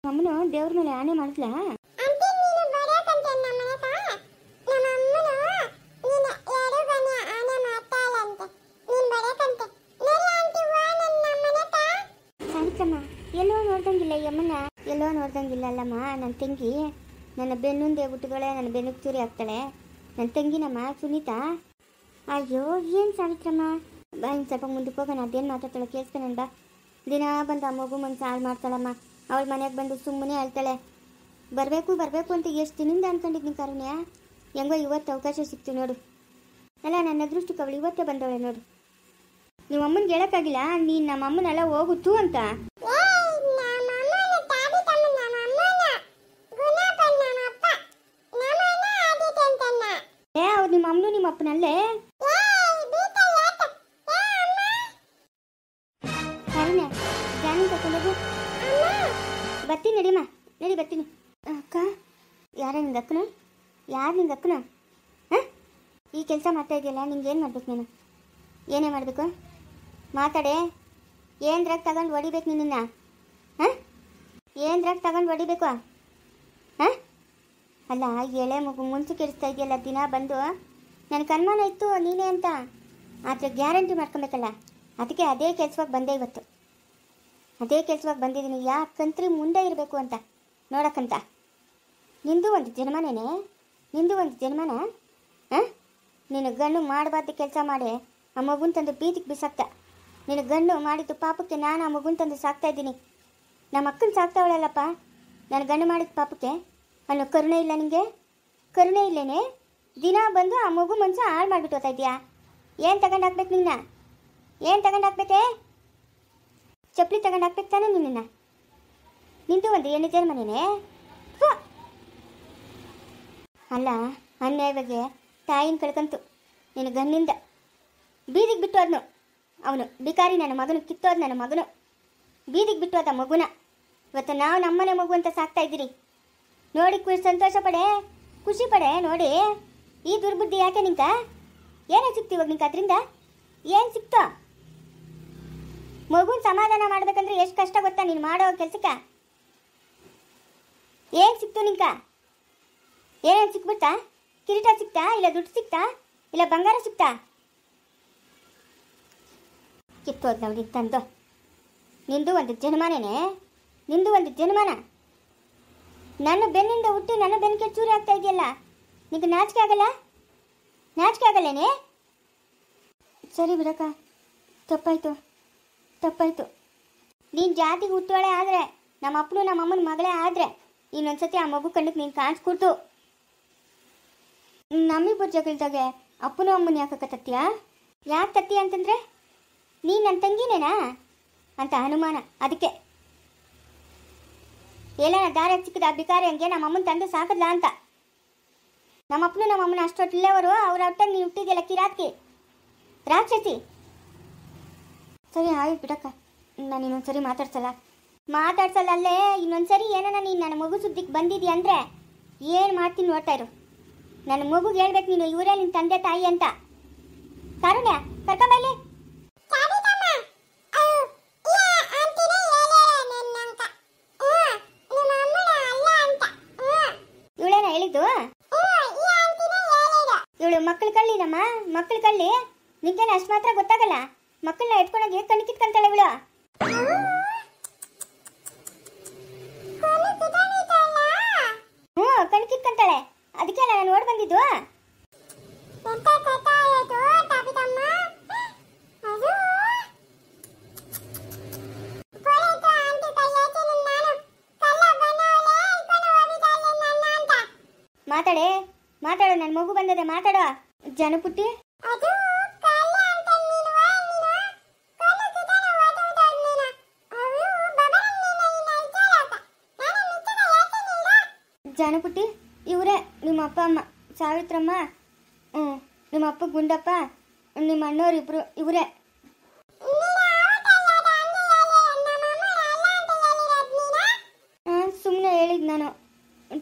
ಅಮ್ಮನ ದೇವ್ರ ಮೇಲೆ ಆಣೆ ಮಾಡಿದ್ಲಾ? ಸಾವಿತ್ರಮ್ಮ ಎಲ್ಲೋ ನೋಡ್ದಂಗಿಲ್ಲ ಈ ಅಮ್ಮನ, ಎಲ್ಲೋ ನೋಡ್ದಂಗಿಲ್ಲ ಅಲ್ಲಮ್ಮ. ನನ್ನ ತಂಗಿ ನನ್ನ ಬೆನ್ನುಂದೆ ಹುಟ್ಟುಗಳೇ, ನನ್ನ ಬೆನ್ನಿಗೆ ಚೂರಿ ಆಗ್ತಾಳೆ. ನನ್ನ ತಂಗಿನಮ್ಮ ಸುನೀತಾ. ಅಯ್ಯೋ ಏನು ಸಾವಿತ್ರಮ್ಮ, ಬಾ ಇನ್ನು ಸ್ವಲ್ಪ ಮುಂದಕ್ಕೆ ಹೋಗೋಣ. ಅದೇನು ಮಾತಾಡ್ತಾಳೆ ಕೇಳಿಸ್ತಾನೆ ಬಾ. ದಿನ ಬಂದು ಆ ಮಗು ಮನ್ಸು ಹಾಳು ಮಾಡ್ತಾಳಮ್ಮ. ಅವಳ ಮನೆಗೆ ಬಂದು ಸುಮ್ಮನೆ ಅಳ್ತಾಳೆ. ಬರಬೇಕು ಬರಬೇಕು ಅಂತ ಎಷ್ಟು ದಿನದಿಂದ ಅನ್ಕೊಂಡಿದ್ನಿ ಕಾರುಣ್ಯ. ಹೆಂಗೋ ಇವತ್ತು ಅವಕಾಶ ಸಿಕ್ತು ನೋಡು. ಅಲ್ಲ ನನ್ನ ಅದೃಷ್ಟಕ್ಕೆ ಅವಳು ಇವತ್ತೇ ಬಂದವಳೆ ನೋಡು. ನೀವು ಅಮ್ಮನಿಗೆ ಹೇಳೋಕ್ಕಾಗಿಲ್ಲ ನೀನು ನಮ್ಮ ಅಮ್ಮನೆಲ್ಲ ಹೋಗುತ್ತು ಅಂತ. ಏ ಅವ್ರು ನಿಮ್ಮ ಅಮ್ಮನು ನಿಮ್ಮ ಅಪ್ಪನಲ್ಲೇ. ಕಾರುಣ್ಯ ಜಾನಿ ಕರ್ಕೊಂಡೋಗು. ಬರ್ತೀನಿ ನಡಿಯಮ್ಮ, ನಡಿ ಬರ್ತೀನಿ. ಅಕ್ಕ ಯಾರ ನಿಂಗೆ ಅಕ್ಕನ? ಯಾರು ನಿಂಗೆ ಅಕ್ಕನ? ಹಾಂ ಈ ಕೆಲಸ ಮಾಡ್ತಾ ಇದೆಯಲ್ಲ, ನಿಂಗೆ ಏನು ಮಾಡ್ಬೇಕು? ನೀನು ಏನೇ ಮಾಡಬೇಕು? ಮಾತಾಡೆ. ಏನ್ರಾಗ ತಗೊಂಡು ಹೊಡಿಬೇಕು ನಿನ್ನ? ಹಾಂ ಏನ್ರಾಗ ತಗೊಂಡು ಹೊಡಿಬೇಕು? ಹಾಂ ಅಲ್ಲ ಎಳೆ ಮಗು ಮುಂಚೆ ಕೆಡಿಸ್ತಾ ಇದೆಯಲ್ಲ ದಿನ ಬಂದು. ನನಗೆ ಅನುಮಾನ ಇತ್ತು ನೀನೇ ಅಂತ, ಆದರೆ ಗ್ಯಾರಂಟಿ ಮಾಡ್ಕೊಬೇಕಲ್ಲ. ಅದಕ್ಕೆ ಅದೇ ಕೆಲಸವಾಗಿ ಬಂದೆ ಇವತ್ತು. ಅದೇ ಕೆಲಸವಾಗಿ ಬಂದಿದ್ದೀನಿ. ಯಾಕಂತ್ರಿ ಮುಂದೆ ಇರಬೇಕು ಅಂತ ನೋಡಕ್ಕಂತ. ನಿಂದು ಒಂದು ಜನ್ಮನೇನೆ, ನಿಂದು ಒಂದು ಜನ್ಮನ. ಹಾಂ ನೀನು ಗಂಡು ಮಾಡಬಾರ್ದು ಕೆಲಸ ಮಾಡಿ ಆ ಮಗುನ ತಂದು ಬೀದಿಗೆ ಬಿಸಾಕ್ತ. ನೀನು ಗಂಡು ಮಾಡಿದ್ದು ಪಾಪಕ್ಕೆ ನಾನು ಆ ಮಗುನ ತಂದು ಸಾಕ್ತಾ ಇದ್ದೀನಿ. ನಮ್ಮ ಅಕ್ಕನ ಸಾಕ್ತಾವಳಲ್ಲಪ್ಪ, ನಾನು ಗಂಡು ಮಾಡಿದ ಪಾಪಕ್ಕೆ. ಅನ್ನೋ ಕರುಣೆ ಇಲ್ಲ ನಿನಗೆ? ಕರುಣೆ ಇಲ್ಲೇನೆ? ದಿನ ಬಂದು ಆ ಮಗು ಮನಸ್ಸು ಹಾಳು ಮಾಡಿಬಿಟ್ಟು ಹೋಗ್ತಾ ಇದೆಯಾ? ಏನು ತಗೊಂಡು ಹಾಕ್ಬೇಕು ನಿನ್ನ? ಏನು ತಗೊಂಡು ಹಾಕ್ಬೇಕೆ? ಚಪ್ಪಲಿ ತಗೊಂಡು ಹಾಕ್ಬೇಕು ತಾನೆ ನಿನ್ನ? ನಿಂದು ಒಂದು ಹೆಣ್ಣು ಜನ್ಮನೇನೆ. ಅಲ್ಲ ಅನ್ಯಾಯವಾಗಿ ತಾಯಿನ ಕಳ್ಕಂತು ನಿನ್ನ ಗಣ್ಣಿಂದ. ಬೀದಿಗೆ ಬಿಟ್ಟು ಅದನು ಅವನು ಬಿಕಾರಿ. ನನ್ನ ಮಗನು ಕಿತ್ತೋದು, ನನ್ನ ಮಗನು ಬೀದಿಗೆ ಬಿಟ್ಟು ಹೋದ ಮಗುನ. ಇವತ್ತು ನಾವು ನಮ್ಮನೆ ಮಗು ಅಂತ ಸಾಕ್ತಾ ಇದ್ದೀರಿ ನೋಡಿ. ಸಂತೋಷ ಪಡೆ, ಖುಷಿ ಪಡೆ ನೋಡಿ. ಈ ದುರ್ಬುದ್ಧಿ ಯಾಕೆ ನಿಂಕ? ಏನೇ ಸಿಕ್ತು ಇವಾಗ ನಿಂಗೆ? ಅದರಿಂದ ಏನು ಸಿಕ್ತೋ? ಮಗುನ ಸಮಾಧಾನ ಮಾಡ್ಬೇಕಂದ್ರೆ ಎಷ್ಟು ಕಷ್ಟ ಗೊತ್ತಾ ನೀನು ಮಾಡೋ ಕೆಲಸಕ್ಕೆ? ಏನು ಸಿಕ್ತು ನಿಂಕ? ಏನೇನು ಸಿಕ್ಬಿಡ್ತಾ? ಕಿರೀಟ ಸಿಕ್ತಾ? ಇಲ್ಲ ದುಡ್ಡು ಸಿಕ್ತಾ? ಇಲ್ಲ ಬಂಗಾರ ಸಿಕ್ತಾ? ಕಿತ್ತೋದ್ ನೋಡಿ ತಂದು. ನಿಂದು ಒಂದು ಜನ್ಮನೇನೆ, ನಿಂದು ಒಂದು ಜನ್ಮನ. ನನ್ನ ಬೆನ್ನಿಂದ ಹುಟ್ಟಿ ನನ್ನ ಬೆನ್ನಿಗೆ ಚೂರಿ ಆಗ್ತಾ ಇದೆಯಲ್ಲ, ನಿಂಗೆ ನಾಚಿಕೆ ಆಗಲ್ಲ? ನಾಚಿಕೆ ಆಗಲ್ಲೇನೆ? ಸರಿ ಬಿಡಕ್ಕ, ತಪ್ಪಾಯ್ತು ತಪ್ಪಾಯ್ತು. ನೀನು ಜಾತಿಗೆ ಹುಟ್ಟೋಳೆ ಆದರೆ, ನಮ್ಮ ಅಪ್ಪನು ನಮ್ಮ ಅಮ್ಮನ ಮಗಳೇ ಆದರೆ, ಇನ್ನೊಂದ್ಸತಿ ಆ ಮಗು ಕಣ್ಣಕ್ಕೆ ನೀನು ಕಾಣಿಸ್ಕೊಡ್ತು. ನಮ್ಮಿಬ್ಬರು ಜಗಳದಾಗೆ ಅಪ್ಪನೂ ಅಮ್ಮನ ಯಾಕೆ ತತ್ತೀಯ? ಯಾಕೆ ತತ್ತೀಯ ಅಂತಂದರೆ ನೀನು ನನ್ನ ತಂಗಿನೇನಾ ಅಂತ ಅನುಮಾನ. ಅದಕ್ಕೆ ಎಲ್ಲ ದಾರ ಸಿಕ್ಕದ ಬಿಕಾರಿ ಹಂಗೆ ನಮ್ಮ ಅಮ್ಮನ ತಂದು ಸಾಕದ್ಲ ಅಂತ. ನಮ್ಮ ಅಪ್ಪನು ನಮ್ಮ ಅಮ್ಮನ ಅಷ್ಟೊಟ್ಟಿಲ್ಲವರು. ಅವ್ರ ಹೊಟ್ಟೆ ನೀನು ಹುಟ್ಟಿದೆಯಲ್ಲ ಕಿರಾತ್ಕಿ ರಾಕ್ಷಸಿ. ಸರಿ ಆಯ್ತು ಬಿಡಕ್ಕ, ನಾನು ಇನ್ನೊಂದ್ಸರಿ ಮಾತಾಡ್ಸಲ್ಲ ಅಲ್ಲೇ. ಇನ್ನೊಂದ್ಸರಿ ಏನಾನ ನೀನು ನನ್ನ ಮಗು ಸುದ್ದಿಗೆ ಬಂದಿದ್ಯಾ ಅಂದರೆ ಏನು ಮಾಡ್ತೀನಿ ನೋಡ್ತಾ ಇರು. ನನ್ನ ಮಗುಗೆ ಹೇಳ್ಬೇಕು ನೀನು ಇವರೇ ನಿನ್ನ ತಂದೆ ತಾಯಿ ಅಂತ. ಕಾರುಣ್ಯ ಕರ್ಕೊಂಬಲ್ಲಿ. ಇವಳೇನ ಹೇಳಿದ್ದು? ಇವಳು ಮಕ್ಕಳು ಕಳ್ಳಿ, ನಮ್ಮ ಮಕ್ಕಳು ಕಳ್ಳಿ. ನಿಂಗೇನು ಅಷ್ಟು ಮಾತ್ರ ಗೊತ್ತಾಗಲ್ಲ? ಮಕ್ಕಳನ್ನ ಎತ್ಕೊಂಡೋಗಿ ಕಣ್ಣು ಕಿತ್ಕೊಂತಾಳೆ ಇವಳು. ಕಣ್ಣು ಕಿತ್ಕೊಂತಾಳೆ. ಅದಕ್ಕೆ ಅಲ್ಲ ನಾನು ಓಡ್ ಬಂದಿದ್ದು. ಮಾತಾಡು, ನನ್ನ ಮಗು ಬಂದದೆ, ಮಾತಾಡೋ ಜನಪುಟ್ಟಿ. ಜನಪುಟ್ಟಿ ಇವರೇ ನಿಮ್ಮ ಅಪ್ಪ ಅಮ್ಮ, ಸಾವಿತ್ರಮ್ಮ, ನಿಮ್ಮ ಅಪ್ಪ ಗುಂಡಪ್ಪ, ನಿಮ್ಮ ಅಣ್ಣವ್ರಿಬ್ರು ಇವರೇ. ಸುಮ್ಮನೆ ಹೇಳಿದ್ ನಾನು,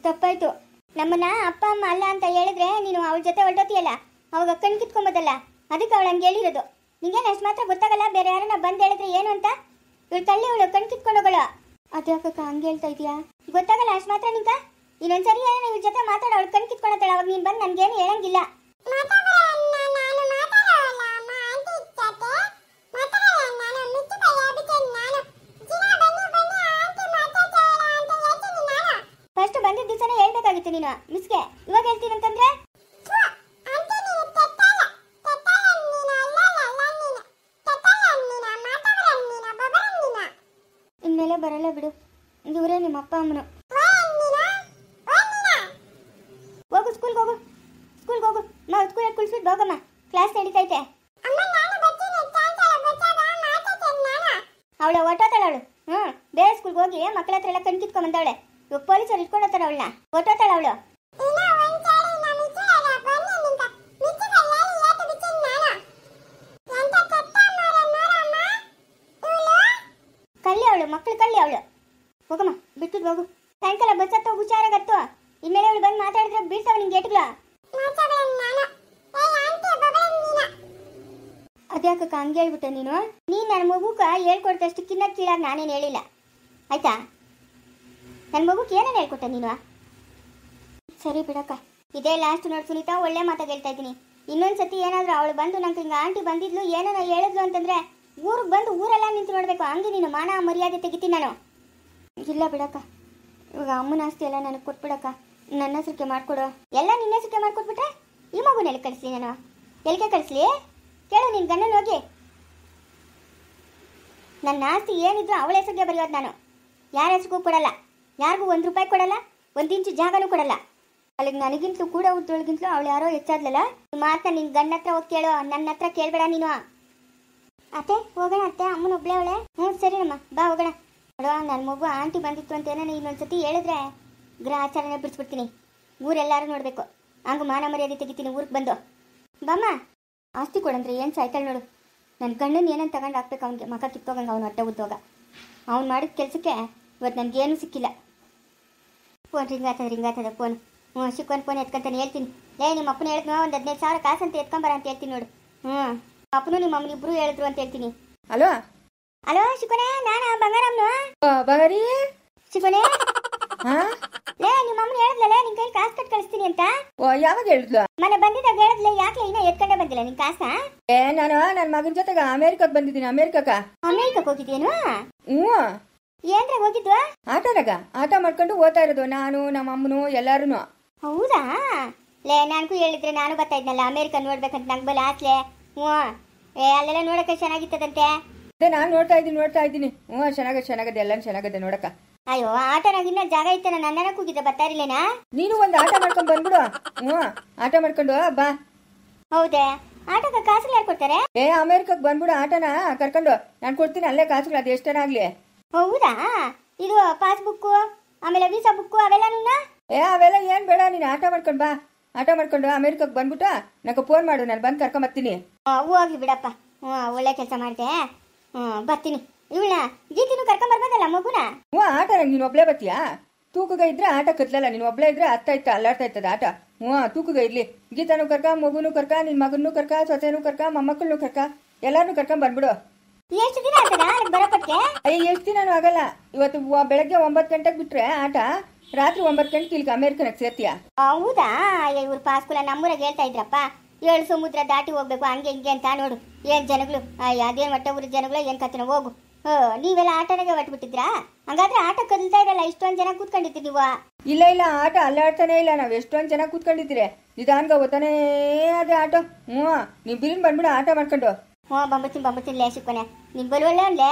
ತಪ್ಪಾಯ್ತು. ನಮ್ಮನ್ನ ಅಪ್ಪ ಅಮ್ಮ ಅಲ್ಲ ಅಂತ ಹೇಳಿದ್ರೆ ನೀನು ಅವಳ ಜೊತೆ ಹೊರಟೋತಿಯಲ್ಲ, ಅವಾಗ ಕಣ್ ಕಿತ್ಕೊಂಬೋದಲ್ಲ. ಅದಕ್ಕೆ ಅವಳು ಹಂಗೆ ಹೇಳಿರೋದು. ನಿಂಗೇನು ಅಷ್ಟು ಮಾತ್ರ ಗೊತ್ತಾಗಲ್ಲ? ಬೇರೆ ಯಾರನ್ನ ಬಂದು ಹೇಳಿದ್ರೆ ಏನು ಅಂತ? ಇವಳು ತಳ್ಳಿ ಇವಳು ಕಣ್ ಕಿತ್ಕೊಂಡು ಹೋಗೋಳು. ಅದ್ಯಾಕಕ್ಕ ಹಂಗೆ ಹೇಳ್ತಾ ಇದೀಯಾ? ಗೊತ್ತಾಗಲ್ಲ ಅಷ್ಟು ಮಾತ್ರ ನಿಂಗ. ಇನ್ನೊಂದ್ಸರಿ ಏನೋ ಇವ್ರ ಜೊತೆ ಮಾತಾಡ, ಅವಳು ಕಣ್ ಕಿತ್ಕೊಳತ್ತಾಳ. ಅವಾಗ ನೀನು ಬಂದು ನನ್ಗೇನು ಹೇಳಂಗಿಲ್ಲ. ಫಸ್ಟ್ ಬಂದಿದ್ದ ದಿವಸನೇ ಹೇಳ್ಬೇಕಾಗಿತ್ತು ನೀನು ಮಿಸ್ಗೆ. ಇವಾಗ ಹೇಳ್ತೀನಿ ಅಂತಂದ್ರೆ ಇನ್ಮೇಲೆ ಬರಲ್ಲ ಬಿಡು. ಇವರೇ ನಿಮ್ಮ ಅಪ್ಪ ಅಮ್ಮನು. ಹೋಗು ಸ್ಕೂಲ್ಗೆ ಹೋಗು, ಸ್ಕೂಲ್ಗೆ ಹೋಗು. ನಾವು ಸ್ಕೂಲಲ್ಲಿ ಕುಳಿಸ್ಬಿಟ್ಟು ಹೋಗಮ್ಮ, ಕ್ಲಾಸ್ ನಡೀತೈತೆ. ಅವಳ ಹೊಟ್ಟೋತಾಳೆ ಅವಳು. ಬೇರೆ ಸ್ಕೂಲ್ಗೆ ಹೋಗಿ ಮಕ್ಕಳ ಹತ್ರ ಎಲ್ಲ ಕಣ್ ಕಿತ್ಕೊಂಡ್ ಬಂದವಳೆ. ಇವಾಗ ಪೊಲೀಸರು ಇಟ್ಕೊಂಡೋತಾರ ಅವಳನ್ನ. ಹೊಟ್ಟೋತಾಳೆ ಅವಳು. ಕಳ್ಳಿ ಅವಳು, ಮಕ್ಕಳು ಕಳ್ಳಿ ಅವಳು. ಹೋಗಮ್ಮ, ಬಿಟ್ಬಿಟ್ಟು ಹೋಗು. ಸಾಯಂಕಾಲ ಬಸ್ ಹತ್ತ ಹುಷಾರಾಗತ್ತು. ಇನ್ಮೇಲೆ ಅವಳು ಬಂದು ಮಾತಾಡಿದ್ರೆ ಬೀಳ್ತಾವ ನಿಂಗೆ ಏಟ್ಗಳ. ಅದ್ಯಾಕಕ್ಕ ಹಂಗೆ ಹೇಳ್ಬಿಟ್ಟೆ ನೀನು? ನನ್ನ ಮಗುಕ ಹೇಳ್ಕೊಡ್ತಷ್ಟು ಕಿನ್ನ ಕೀಳಾಗ ನಾನೇನು ಹೇಳಿಲ್ಲ ಆಯ್ತಾ? ನನ್ನ ಮಗುಗೆ ಏನೇನು ಹೇಳ್ಕೊಟ್ಟೆ ನೀನು? ಸರಿ ಬಿಡಕ್ಕ, ಇದೇ ಲಾಸ್ಟ್ ನೋಡಿ ಸುನೀತಾ, ಒಳ್ಳೆ ಮಾತಾಗಿ ಹೇಳ್ತಾ ಇದ್ದೀನಿ. ಇನ್ನೊಂದ್ಸತಿ ಏನಾದರೂ ಅವಳು ಬಂದು ನಂಗೆ ಹಿಂಗೆ ಆಂಟಿ ಬಂದಿದ್ಲು ಏನೋ ಹೇಳಿದ್ಲು ಅಂತಂದ್ರೆ ಊರಿಗೆ ಬಂದು ಊರೆಲ್ಲ ನಿಂತು ನೋಡಬೇಕು. ಹಂಗೆ ನೀನು ಮಾನ ಮರ್ಯಾದೆ ತೆಗಿತೀನಿ ನಾನು. ಇಲ್ಲ ಬಿಡಕ್ಕ, ಇವಾಗ ಅಮ್ಮನ ಆಸ್ತಿ ಎಲ್ಲ ನನಗೆ ಕೊಟ್ಬಿಡಕ್ಕ. ನನ್ನ ಹೆಸರಿಗೆ ಮಾಡಿಕೊಡು. ಎಲ್ಲ ನಿನ್ನ ಹೆಸರಿಗೆ ಮಾಡಿಕೊಟ್ಬಿಟ್ರೆ ಈ ಮಗುನ ಎಲ್ಲಿ ಕಳಿಸ್ಲಿ ನಾನು? ಎಲ್ಲಿಗೆ ಕಳಿಸ್ಲಿ ಕೇಳು ನಿನ್ನ ಗಂಡನ ಹೋಗಿ. ನನ್ನ ಆಸ್ತಿ ಏನಿದ್ರು ಅವಳ ಹೆಸರಿಗೆ ಬರೆಯೋದು ನಾನು. ಯಾರ ಹೆಸರಿಗೂ ಕೊಡಲ್ಲ, ಯಾರಿಗೂ 1 ರೂಪಾಯಿ ಕೊಡಲ್ಲ, 1 ಇಂಚು ಜಾಗನೂ ಕೊಡಲ್ಲ. ಅಲ್ಲಿಗೆ ನನಗಿಂತಲೂ ಕೂಡ ಉದ್ದೊಳಗಿಂತಲೂ ಅವಳು ಯಾರೋ ಹೆಚ್ಚಾದ್ಲಲ್ಲ. ಮಾತ್ರ ನಿನ್ನ ಗಂಡ ಹತ್ರ ಹೋಗಿ ಕೇಳೋ, ನನ್ನ ಹತ್ರ ಕೇಳಬೇಡ ನೀನು. ಅತ್ತೆ ಹೋಗೋಣ ಅತ್ತೆ, ಅಮ್ಮನ ಒಬ್ಳೆ ಅವಳೆ. ಸರಿನಮ್ಮ, ಬಾ ಹೋಗೋಣ. ನೋಡುವ, ನನ್ನ ಮಗು ಆಂಟಿ ಬಂದಿತ್ತು ಅಂತ ಏನೋ ಇನ್ನೊಂದ್ಸತಿ ಹೇಳಿದ್ರೆ ಗ್ರಹಾಚಾರನೇ ಬಿಡಿಸ್ಬಿಡ್ತೀನಿ. ಊರೆಲ್ಲರೂ ನೋಡಬೇಕು. ಹಂಗೆ ಮಾನ ಮರ್ಯಾದೆ ತೆಗಿತೀನಿ ಊರಿಗೆ ಬಂದು. ಬಾಮ್ಮ, ಆಸ್ತಿ ಕೊಡಂದ್ರೆ ಏನು ಸಾಯ್ತಾಳೆ ನೋಡು. ನನ್ನ ಗಂಡನ ಏನಂತ ತಗೊಂಡು ಹಾಕ್ಬೇಕು ಅವ್ನಿಗೆ. ಮಕ್ಕ ಕಿತ್ತೋಗಂಗೆ ಅವ್ನು ಹೊಟ್ಟೆ ಉದ್ದೋಗ. ಅವ್ನು ಮಾಡಿದ ಕೆಲಸಕ್ಕೆ ಇವತ್ತು ನನಗೇನು ಸಿಕ್ಕಿಲ್ಲ. ಫೋನ್ ರಿಂಗಾತದ ಫೋನ್. ಶಿಕ್ಕೊಂದು ಫೋನ್ ಎತ್ಕೊಂತಾನೆ ಹೇಳ್ತೀನಿ. ನಿಮ್ಮ ಅಪ್ಪನ ಹೇಳಿದ್ನೋ ಒಂದು 15,000 ಕಾಸು ಅಂತ ಎತ್ಕೊಂಬರ ಅಂತ ಹೇಳ್ತೀನಿ ನೋಡು. ಅಪ್ಪನು ನಿಮ್ಮ ಅಮ್ಮನ ಇಬ್ರು ಹೇಳಿದ್ರು ಅಂತ ಹೇಳ್ತೀನಿ. ಹಲೋ ಹಲೋ ಶಿಕೋನೆ, ನಾನು ಬಂಗಾರಮ್ಮನು. ಬಂಗಾರಿ ಶಿಕೋನೆ, ನಿಮ್ಮ ಅಮ್ಮನ ಹೇಳಿದ್ಲಲ್ಲ ನಿನ್ ಕೈ ಕಾಸು ಕಟ್ ಕಳಿಸ್ತೀನಿ ಅಂತ. ಯಾವಾಗ ಹೇಳಿದ್ಲು? ಮನೆ ಬಂದಿದ್ದಾಗ ಹೇಳಿದ್ಲೆ. ಯಾಕೆ ಇನ್ನೂ ಎತ್ಕೊಂಡೇ ಬಂದಿಲ್ಲ ನಿನ್ ಕಾಸ? ನಾನು ನನ್ನ ಮಗನ ಜೊತೆಗೆ ಅಮೇರಿಕಕ್ಕೆ ಬಂದಿದ್ದೀನಿ. ಅಮೇರಿಕಕ್ಕೆ ಹೋಗಿದ್ದೇನು? ಹ್ಞೂ. ಏನ್ರೆ ಹೋಗಿದ್ವಾ? ಆಟ ಮಾಡ್ಕೊಂಡು ಓದ್ತಾ ಇರೋದು ನಾನು, ನಮ್ಮ ಅಮ್ಮನು ಎಲ್ಲಾರು. ಹೌದಾ? ನನಗೂ ಹೇಳಿದ್ರೆ ನಾನು ಬರ್ತಾ ಇದ್ನಲ್ಲ ಅಮೇರಿಕ ನೋಡ್ಬೇಕಂತ. ನಂಗೆ ಬಲ್ಲ ಆಸ್ಲೆ. ಅಲ್ಲೆಲ್ಲ ನೋಡಕ್ಕೆ ಚೆನ್ನಾಗಿತ್ತದಂತೆ. ಅದೇ ನಾನು ನೋಡ್ತಾ ಇದ್ದೀನಿ. ಚೆನ್ನಾಗದೆ ಎಲ್ಲ ಚೆನ್ನಾಗದೆ ನೋಡಕ್ಕ. ಅಯ್ಯೋ, ಆಟನಾಗ ಇನ್ನ ಜಾಗ ಇತ್ತನ. ನನ್ನ ಕೂಗಿದ್ದೆ ಬರ್ತಾ ಇರ್ಲೇನಾ? ನೀನು ಒಂದು ಆಟ ಮಾಡ್ಕೊಂಡು ಬಂದ್ಬಿಡು. ಆಟ ಮಾಡ್ಕೊಂಡು ಬಾ. ಹೌದೇ? ಆಟಕ್ಕೆ ಕಾಸುಗಳು ಯಾರು ಕೊಡ್ತಾರೆ? ಅಮೇರಿಕಕ್ಕೆ ಬಂದ್ಬಿಡು, ಆಟನ ಕರ್ಕೊಂಡು ನಾನು ಕೊಡ್ತೀನಿ. ಅಲ್ಲೇ ಕಾಸುಗಳು ಅದು ಎಷ್ಟನ ಆಗ್ಲಿ. ಹೌದಾ? ಇದು ಪಾಸ್ಬುಕ್ ಆಮೇಲೆ ವೀಸಾ ಬುಕ್ ಅವೆಲ್ಲನೂ? ಅವೆಲ್ಲ ಏನ್ ಬೇಡ, ನೀನು ಆಟ ಮಾಡ್ಕೊಂಡು ಬಾ. ಆಟ ಮಾಡ್ಕೊಂಡು ಅಮೇರಿಕಕ್ಕೆ ಬಂದ್ಬಿಟ್ಟು ನನಗೆ ಫೋನ್ ಮಾಡು, ನಾನು ಬಂದು ಕರ್ಕೊಂಬರ್ತೀನಿ. ಹೋಗ್ಲಿ ಬಿಡಪ್ಪ. ಒಳ್ಳೆ ಕೆಲಸ ಮಾಡಿದೆ. ಬರ್ತೀನಿ. ಇವಳ ಗೀತಿನೂ ಕರ್ಕೊಂಬರ್ಬೋದಲ್ಲ ಮಗುನ? ಆಟ ನಂಗೆ ನೀನು ಒಬ್ಳೇ ಬರ್ತೀಯಾ? ತೂಕಗ ಇದ್ರೆ ಆಟ ಕತ್ಲಲ್ಲ. ನೀನು ಒಬ್ಳೇ ಇದ್ರೆ ಅಲ್ಲಾಡ್ತಾ ಇರ್ತದ ಆಟ. ತೂಕಗ ಇರ್ಲಿ. ಗೀತಾನು ಕರ್ಕ, ಮಗುನು ಕರ್ಕ, ನಿನ್ ಮಗನೂ ಕರ್ಕ, ಸೊಸೆನೂ ಕರ್ಕ, ಮೊಮ್ಮಕ್ಕಳನ್ನು ಕರ್ಕ, ಎಲ್ಲಾರನು ಕರ್ಕೊಂಡ್ ಬಂದ್ಬಿಡು. ಎಷ್ಟು ದಿನ ಆಗ್ತದ ಬರೋಪಟ್ಗೆ? ಎಷ್ಟು ದಿನಾನು ಆಗಲ್ಲ. ಇವತ್ತು ಬೆಳಗ್ಗೆ 9 ಗಂಟೆಗೆ ಬಿಟ್ರೆ ಆಟ, ರಾತ್ರಿ 9 ಗಂಟೆಗೆ ಇಲ್ಲಿಗೆ ಅಮೇರಿಕನಾಗ ಸೇರ್ತೀಯ. ಹೌದಾ? ಇವ್ರ ಪಾಸ್ಕೂಲ ನಮ್ಮೂರಾಗ ಹೇಳ್ತಾ ಇದ್ರಪ್ಪ, 7 ಸಮುದ್ರ ದಾಟಿ ಹೋಗ್ಬೇಕು ಹಂಗೆ ಹಿಂಗೆ ಅಂತ. ನೋಡು ಏನ್ ಜನಗಳು. ಅದೇನ್ ಹೊಟ್ಟೆ ಊರ ಜನಗಳು ಏನ್ ಕತ್ತಿನ ಹೋಗು. ನೀವೆಲ್ಲ ಆಟನಾಗೆ ಹೊಟ್ಬಿಟ್ಟಿದ್ರಾ? ಹಂಗಾದ್ರೆ ಆಟ ಕದಲ್ತಾ ಇರಲ್ಲ. ಇಷ್ಟೊಂದು ಜನ ಕೂತ್ಕೊಂಡಿದ್ದೀರಿ ನೀವು. ಇಲ್ಲ, ಆಟ ಅಲ್ಲಾಡ್ತಾನೆ ಇಲ್ಲ. ನಾವ್ ಎಷ್ಟೊಂದು ಜನ ಕೂತ್ಕೊಂಡಿದ್ದೀರಿ. ನಿಧಾನ್ಗ ಓದ್ತಾನೇ ಅದೇ ಆಟ. ನೀವ್ ಬಿರಿನ್ ಬಂದ್ಬಿಡು ಆಟ ಮಾಡ್ಕೊಂಡು. ಬಂಬತ್ತಿನ ಲೇ ಶಿಕ್ಕೊನೆ. ನಿನ್ ಬರುವಳ್ಳೆ ಅನ್ಲೇ.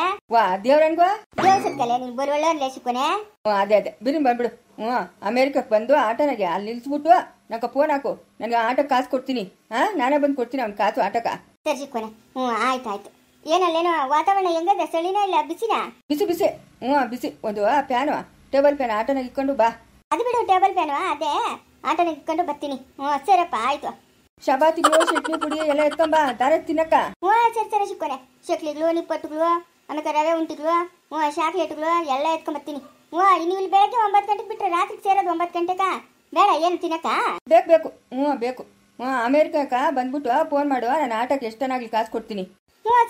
ದೇವ್ರನ್ಗೋ ದೇವ್ಸತ್ಕಲೆ ನಿನ್ ಬರುವಳ್ಳೆ ಅನ್ಲೇ ಶಿಕ್ಕೊನೆ. ಅದೇ ಬಿರಿನ್ ಬಂದ್ಬಿಡು. ಅಮೇರಿಕಕ್ಕೆ ಬಂದು ಆಟನಾಗೆ ಅಲ್ಲಿ ನಿಲ್ಸ್ಬಿಟ್ಟು ನಂಗೆ ಫೋನ್ ಹಾಕು. ನನಗೆ ಆಟ ಕಾಸು ಕೊಡ್ತೀನಿ. ನಾನೇ ಬಂದು ಕೊಡ್ತೀನಿ ಅವ್ನ ಕಾಸು ಆಟಕ್ಕ. ಸರಿ ಶಿಕ್ಕೊನೆ. ಆಯ್ತಾಯ್ತು. ಏನಲ್ಲೇನೋ ವಾತಾವರಣ ಹೆಂಗದ? ಚಳಿನ ಇಲ್ಲ ಬಿಸಿನಾ? ಬಿಸಿ. ಬಿಸಿ. ಒಂದು ಫ್ಯಾನು, ಟೇಬಲ್ ಫ್ಯಾನ್ ಆಟನಾಗ ಇಟ್ಕೊಂಡು ಬಾ. ಅದು ಬಿಡು, ಟೇಬಲ್ ಫ್ಯಾನು ಅದೇ ಆಟನಾಗ ಇಟ್ಕೊಂಡು ಬರ್ತೀನಿ. ಸರಪ್ಪ ಆಯ್ತು. ಶಬಾತಿಗಳು, ಚಟ್ನಿ ಪುಡಿ ಎಲ್ಲ ಎತ್ಕೊಂಬ, ದಾರ ತಿನ್ನಕ್ಕ. ಸರಿ ಶಿಕ್ಕೊನೆ. ಚಕ್ಲಿಗಳು, ನಿಪ್ಪಟ್ಟುಗಳು, ಆಮೇಲೆ ರವೆ ಉಂಟಿಗಳು, ಚಾಕ್ಲೇಟ್ಗಳು ಎಲ್ಲ ಎತ್ಕೊಂಬರ್ತೀನಿ. ನೀವು ಇಲ್ಲಿ ಬೆಳಗ್ಗೆ 9 ಗಂಟೆಗೆ ಬಿಟ್ರೆ ರಾತ್ರಿಗೆ ಸೇರೋದು 9 ಗಂಟೆಗ. ಬೇಡ ಏನು ತಿನ್ನಕ್ಕ? ಬೇಕು. ಬೇಕು. ಅಮೇರಿಕಕ್ಕ ಬಂದ್ಬಿಟ್ಟು ಫೋನ್ ಮಾಡು. ನಾನು ಆಟಕ್ಕೆ ಎಷ್ಟನಾಗ್ಲಿ ಕಾಸು ಕೊಡ್ತೀನಿ.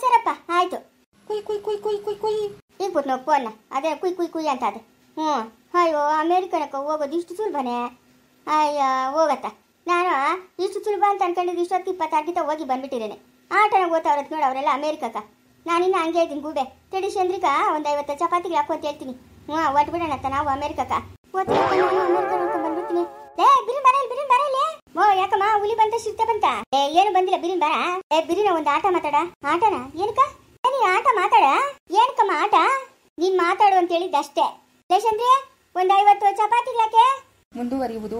ಸರಪ್ಪ ಆಯ್ತು. ಕುಯ್. ಸಿಗ್ಬಿಟ್ಟು ನಾವು ಫೋನ್ನ ಅದೇ ಕುಯ್ ಕುಯ್ ಕುಯ್ ಅಂತ ಅದು. ಹ್ಞೂ ಅಯ್ಯೋ ಅಮೇರಿಕನಕ್ಕೆ ಹೋಗೋದು ಇಷ್ಟು ಸುಲಭನೇ? ಅಯ್ಯ ಹೋಗತ್ತ. ನಾನು ಇಷ್ಟು ಸುಲಭ ಅಂತ ಅನ್ಕೊಂಡಿದ್ದು ಇಷ್ಟೊತ್ತು 26 ಹೋಗಿ ಬಂದ್ಬಿಟ್ಟಿದ್ದೇನೆ. ಆಟನ ಓದ್ತಾವ್ರತ್ ನೋಡಿ ಅವರೆಲ್ಲ ಅಮೇರಿಕಕ್ಕ. ನಾನಿನ್ನ ಹಂಗೆ ಇದ್ದೀನಿ ಗೂಬೆ. ತಡಿ ಚಂದ್ರಿಕಾ ಒಂದು 50 ಚಪಾತಿಗೆ ಹಾಕು ಅಂತ ಹೇಳ್ತೀನಿ. ಹ್ಞೂ ಒಟ್ಬಿಡೋಣತ್ತ ನಾವು ಅಮೇರಿಕಕ್ಕ ಬಂದ್ಬಿಡ್ತೀನಿ. ಬಿರಿನ್ ಬರಲಿ. ಓ ಯಾಕಮ್ಮ ಹುಲಿ ಬಂತ ಶಿರ್ತೆ ಬಂತ? ಏನು ಬಂದಿಲ್ಲ ಬಿರಿನ್ ಬರ. ಬಿರಿನ ಒಂದು ಆಟ ಮಾತಾಡ. ಆಟನ ಏನಕ್ಕ? ಏನಿ ಆಟ ಮಾತಾಡ? ಏನಕ್ಕಮ್ಮ ಆಟ? ನೀನ್ ಮಾತಾಡು ಅಂತ ಹೇಳಿದ್ದೆ ಅಷ್ಟೇ. ಚಂದ್ರಿ ಒಂದು 50 ಚಪಾತಿಗೆ ಯಾಕೆ? ಮುಂದುವರಿಯುವುದು